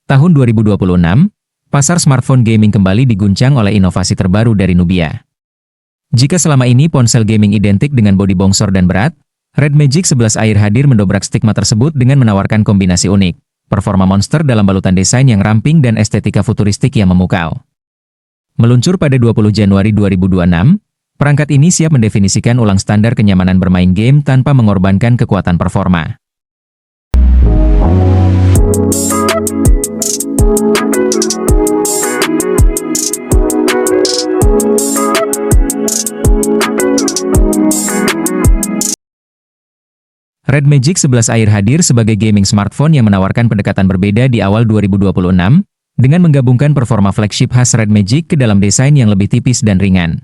Tahun 2026, pasar smartphone gaming kembali diguncang oleh inovasi terbaru dari Nubia. Jika selama ini ponsel gaming identik dengan bodi bongsor dan berat, Red Magic 11 Air hadir mendobrak stigma tersebut dengan menawarkan kombinasi unik, performa monster dalam balutan desain yang ramping dan estetika futuristik yang memukau. Meluncur pada 20 Januari 2026, perangkat ini siap mendefinisikan ulang standar kenyamanan bermain game tanpa mengorbankan kekuatan performa. Red Magic 11 Air hadir sebagai gaming smartphone yang menawarkan pendekatan berbeda di awal 2026, dengan menggabungkan performa flagship khas Red Magic ke dalam desain yang lebih tipis dan ringan.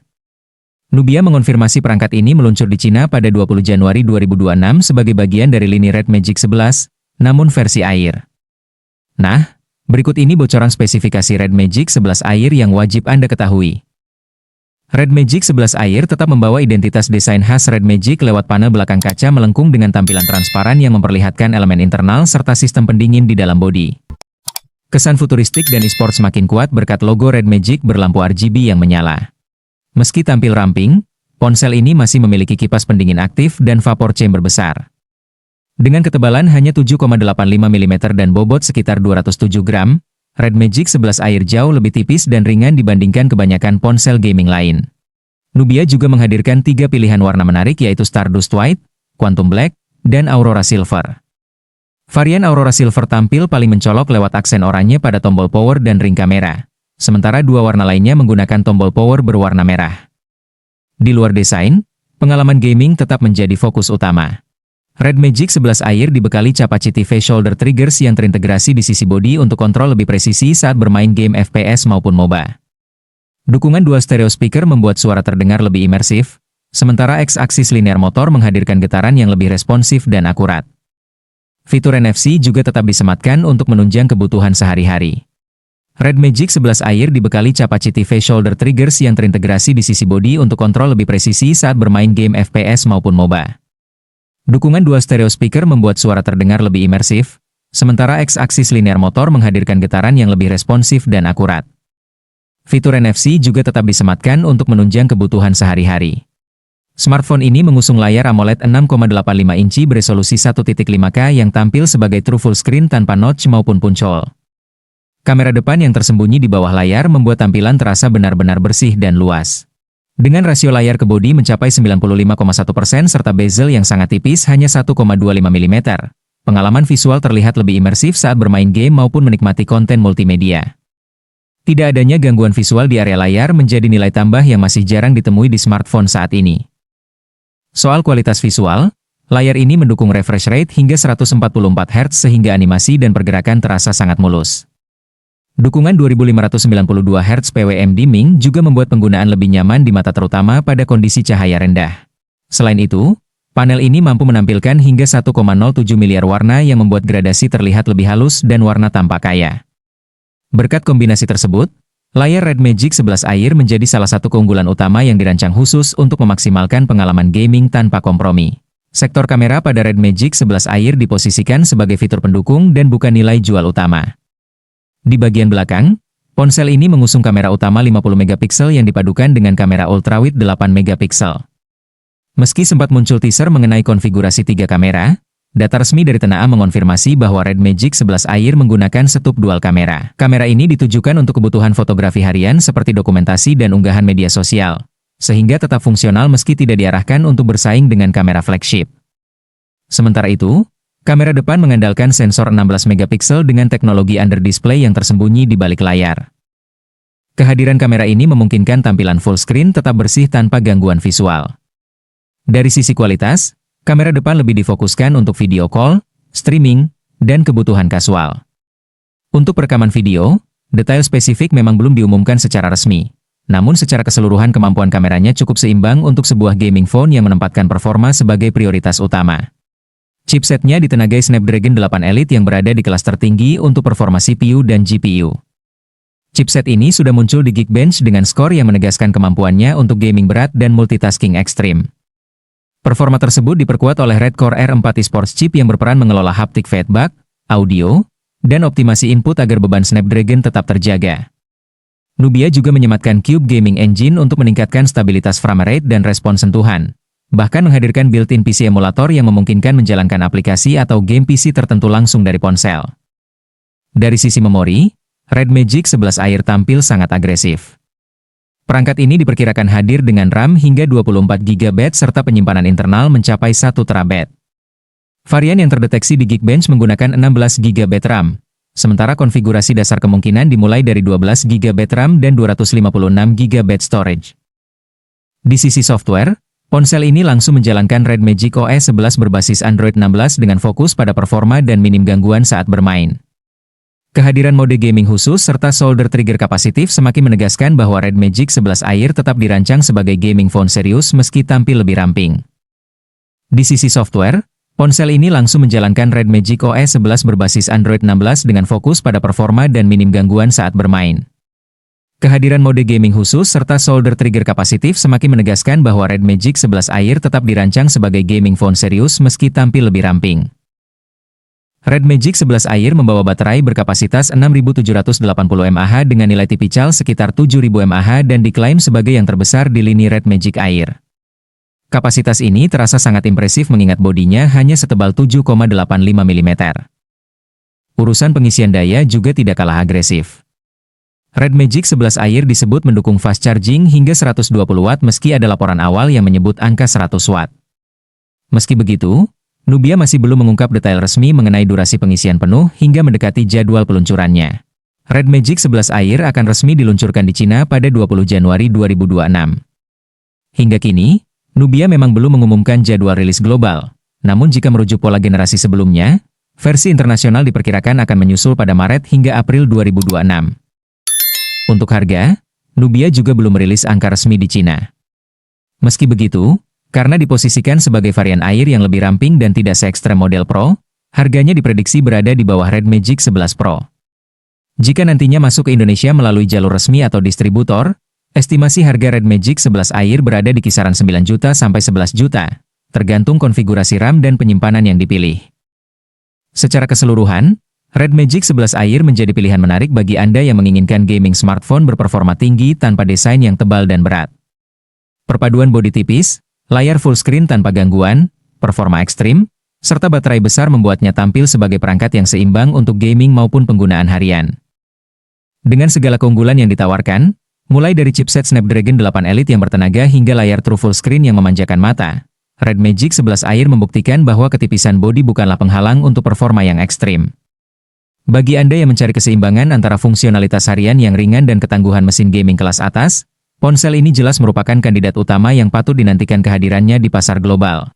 Nubia mengonfirmasi perangkat ini meluncur di Cina pada 20 Januari 2026 sebagai bagian dari lini Red Magic 11, namun versi Air. Nah, berikut ini bocoran spesifikasi Red Magic 11 Air yang wajib Anda ketahui. Red Magic 11 Air tetap membawa identitas desain khas Red Magic lewat panel belakang kaca melengkung dengan tampilan transparan yang memperlihatkan elemen internal serta sistem pendingin di dalam bodi. Kesan futuristik dan e-sport semakin kuat berkat logo Red Magic berlampu RGB yang menyala. Meski tampil ramping, ponsel ini masih memiliki kipas pendingin aktif dan vapor chamber besar. Dengan ketebalan hanya 7,85 mm dan bobot sekitar 207 gram, Red Magic 11 Air jauh lebih tipis dan ringan dibandingkan kebanyakan ponsel gaming lain. Nubia juga menghadirkan 3 pilihan warna menarik yaitu Stardust White, Quantum Black, dan Aurora Silver. Varian Aurora Silver tampil paling mencolok lewat aksen oranye pada tombol power dan ring kamera, sementara 2 warna lainnya menggunakan tombol power berwarna merah. Di luar desain, pengalaman gaming tetap menjadi fokus utama. Red Magic 11 Air dibekali Capacity Face Shoulder Triggers yang terintegrasi di sisi bodi untuk kontrol lebih presisi saat bermain game FPS maupun MOBA. Dukungan dual stereo speaker membuat suara terdengar lebih imersif, sementara X-aksis linear motor menghadirkan getaran yang lebih responsif dan akurat. Fitur NFC juga tetap disematkan untuk menunjang kebutuhan sehari-hari. Red Magic 11 Air dibekali Capacity Face Shoulder Triggers yang terintegrasi di sisi bodi untuk kontrol lebih presisi saat bermain game FPS maupun MOBA. Dukungan dual stereo speaker membuat suara terdengar lebih imersif, sementara X-aksis linear motor menghadirkan getaran yang lebih responsif dan akurat. Fitur NFC juga tetap disematkan untuk menunjang kebutuhan sehari-hari. Smartphone ini mengusung layar AMOLED 6,85 inci beresolusi 1.5K yang tampil sebagai true full screen tanpa notch maupun puncol. Kamera depan yang tersembunyi di bawah layar membuat tampilan terasa benar-benar bersih dan luas. Dengan rasio layar ke bodi mencapai 95,1% serta bezel yang sangat tipis hanya 1,25 mm, pengalaman visual terlihat lebih imersif saat bermain game maupun menikmati konten multimedia. Tidak adanya gangguan visual di area layar menjadi nilai tambah yang masih jarang ditemui di smartphone saat ini. Soal kualitas visual, layar ini mendukung refresh rate hingga 144 Hz sehingga animasi dan pergerakan terasa sangat mulus. Dukungan 2592 Hz PWM dimming juga membuat penggunaan lebih nyaman di mata terutama pada kondisi cahaya rendah. Selain itu, panel ini mampu menampilkan hingga 1,07 miliar warna yang membuat gradasi terlihat lebih halus dan warna tampak kaya. Berkat kombinasi tersebut, layar Red Magic 11 Air menjadi salah satu keunggulan utama yang dirancang khusus untuk memaksimalkan pengalaman gaming tanpa kompromi. Sektor kamera pada Red Magic 11 Air diposisikan sebagai fitur pendukung dan bukan nilai jual utama. Di bagian belakang, ponsel ini mengusung kamera utama 50 megapiksel yang dipadukan dengan kamera ultrawide 8 megapiksel. Meski sempat muncul teaser mengenai konfigurasi 3 kamera, data resmi dari TNA mengonfirmasi bahwa Red Magic 11 Air menggunakan setup dual kamera. Kamera ini ditujukan untuk kebutuhan fotografi harian seperti dokumentasi dan unggahan media sosial, sehingga tetap fungsional meski tidak diarahkan untuk bersaing dengan kamera flagship. Sementara itu, kamera depan mengandalkan sensor 16 megapiksel dengan teknologi under display yang tersembunyi di balik layar. Kehadiran kamera ini memungkinkan tampilan full screen tetap bersih tanpa gangguan visual. Dari sisi kualitas, kamera depan lebih difokuskan untuk video call, streaming, dan kebutuhan kasual. Untuk perekaman video, detail spesifik memang belum diumumkan secara resmi. Namun secara keseluruhan kemampuan kameranya cukup seimbang untuk sebuah gaming phone yang menempatkan performa sebagai prioritas utama. Chipsetnya ditenagai Snapdragon 8 Elite yang berada di kelas tertinggi untuk performa CPU dan GPU. Chipset ini sudah muncul di Geekbench dengan skor yang menegaskan kemampuannya untuk gaming berat dan multitasking ekstrim. Performa tersebut diperkuat oleh Red Core R4 eSports chip yang berperan mengelola haptic feedback, audio, dan optimasi input agar beban Snapdragon tetap terjaga. Nubia juga menyematkan Cube Gaming Engine untuk meningkatkan stabilitas frame rate dan respons sentuhan, bahkan menghadirkan built-in PC emulator yang memungkinkan menjalankan aplikasi atau game PC tertentu langsung dari ponsel. Dari sisi memori, Red Magic 11 Air tampil sangat agresif. Perangkat ini diperkirakan hadir dengan RAM hingga 24GB serta penyimpanan internal mencapai 1 TB. Varian yang terdeteksi di Geekbench menggunakan 16GB RAM, sementara konfigurasi dasar kemungkinan dimulai dari 12GB RAM dan 256GB storage. Di sisi software, ponsel ini langsung menjalankan Red Magic OS 11 berbasis Android 16 dengan fokus pada performa dan minim gangguan saat bermain. Kehadiran mode gaming khusus serta shoulder trigger kapasitif semakin menegaskan bahwa Red Magic 11 Air tetap dirancang sebagai gaming phone serius meski tampil lebih ramping. Di sisi software, ponsel ini langsung menjalankan Red Magic OS 11 berbasis Android 16 dengan fokus pada performa dan minim gangguan saat bermain. Kehadiran mode gaming khusus serta shoulder trigger kapasitif semakin menegaskan bahwa Red Magic 11 Air tetap dirancang sebagai gaming phone serius meski tampil lebih ramping. Red Magic 11 Air membawa baterai berkapasitas 6780 mAh dengan nilai tipikal sekitar 7000 mAh dan diklaim sebagai yang terbesar di lini Red Magic Air. Kapasitas ini terasa sangat impresif mengingat bodinya hanya setebal 7,85 mm. Urusan pengisian daya juga tidak kalah agresif. Red Magic 11 Air disebut mendukung fast charging hingga 120 Watt meski ada laporan awal yang menyebut angka 100 Watt. Meski begitu, Nubia masih belum mengungkap detail resmi mengenai durasi pengisian penuh hingga mendekati jadwal peluncurannya. Red Magic 11 Air akan resmi diluncurkan di Cina pada 20 Januari 2026. Hingga kini, Nubia memang belum mengumumkan jadwal rilis global, namun jika merujuk pola generasi sebelumnya, versi internasional diperkirakan akan menyusul pada Maret hingga April 2026. Untuk harga, Nubia juga belum merilis angka resmi di Cina. Meski begitu, karena diposisikan sebagai varian Air yang lebih ramping dan tidak se-ekstrem model Pro, harganya diprediksi berada di bawah Red Magic 11 Pro. Jika nantinya masuk ke Indonesia melalui jalur resmi atau distributor, estimasi harga Red Magic 11 Air berada di kisaran 9 juta sampai 11 juta, tergantung konfigurasi RAM dan penyimpanan yang dipilih. Secara keseluruhan, Red Magic 11 Air menjadi pilihan menarik bagi Anda yang menginginkan gaming smartphone berperforma tinggi tanpa desain yang tebal dan berat. Perpaduan bodi tipis, layar full screen tanpa gangguan, performa ekstrim, serta baterai besar membuatnya tampil sebagai perangkat yang seimbang untuk gaming maupun penggunaan harian. Dengan segala keunggulan yang ditawarkan, mulai dari chipset Snapdragon 8 Elite yang bertenaga hingga layar true full screen yang memanjakan mata, Red Magic 11 Air membuktikan bahwa ketipisan bodi bukanlah penghalang untuk performa yang ekstrim. Bagi Anda yang mencari keseimbangan antara fungsionalitas harian yang ringan dan ketangguhan mesin gaming kelas atas, ponsel ini jelas merupakan kandidat utama yang patut dinantikan kehadirannya di pasar global.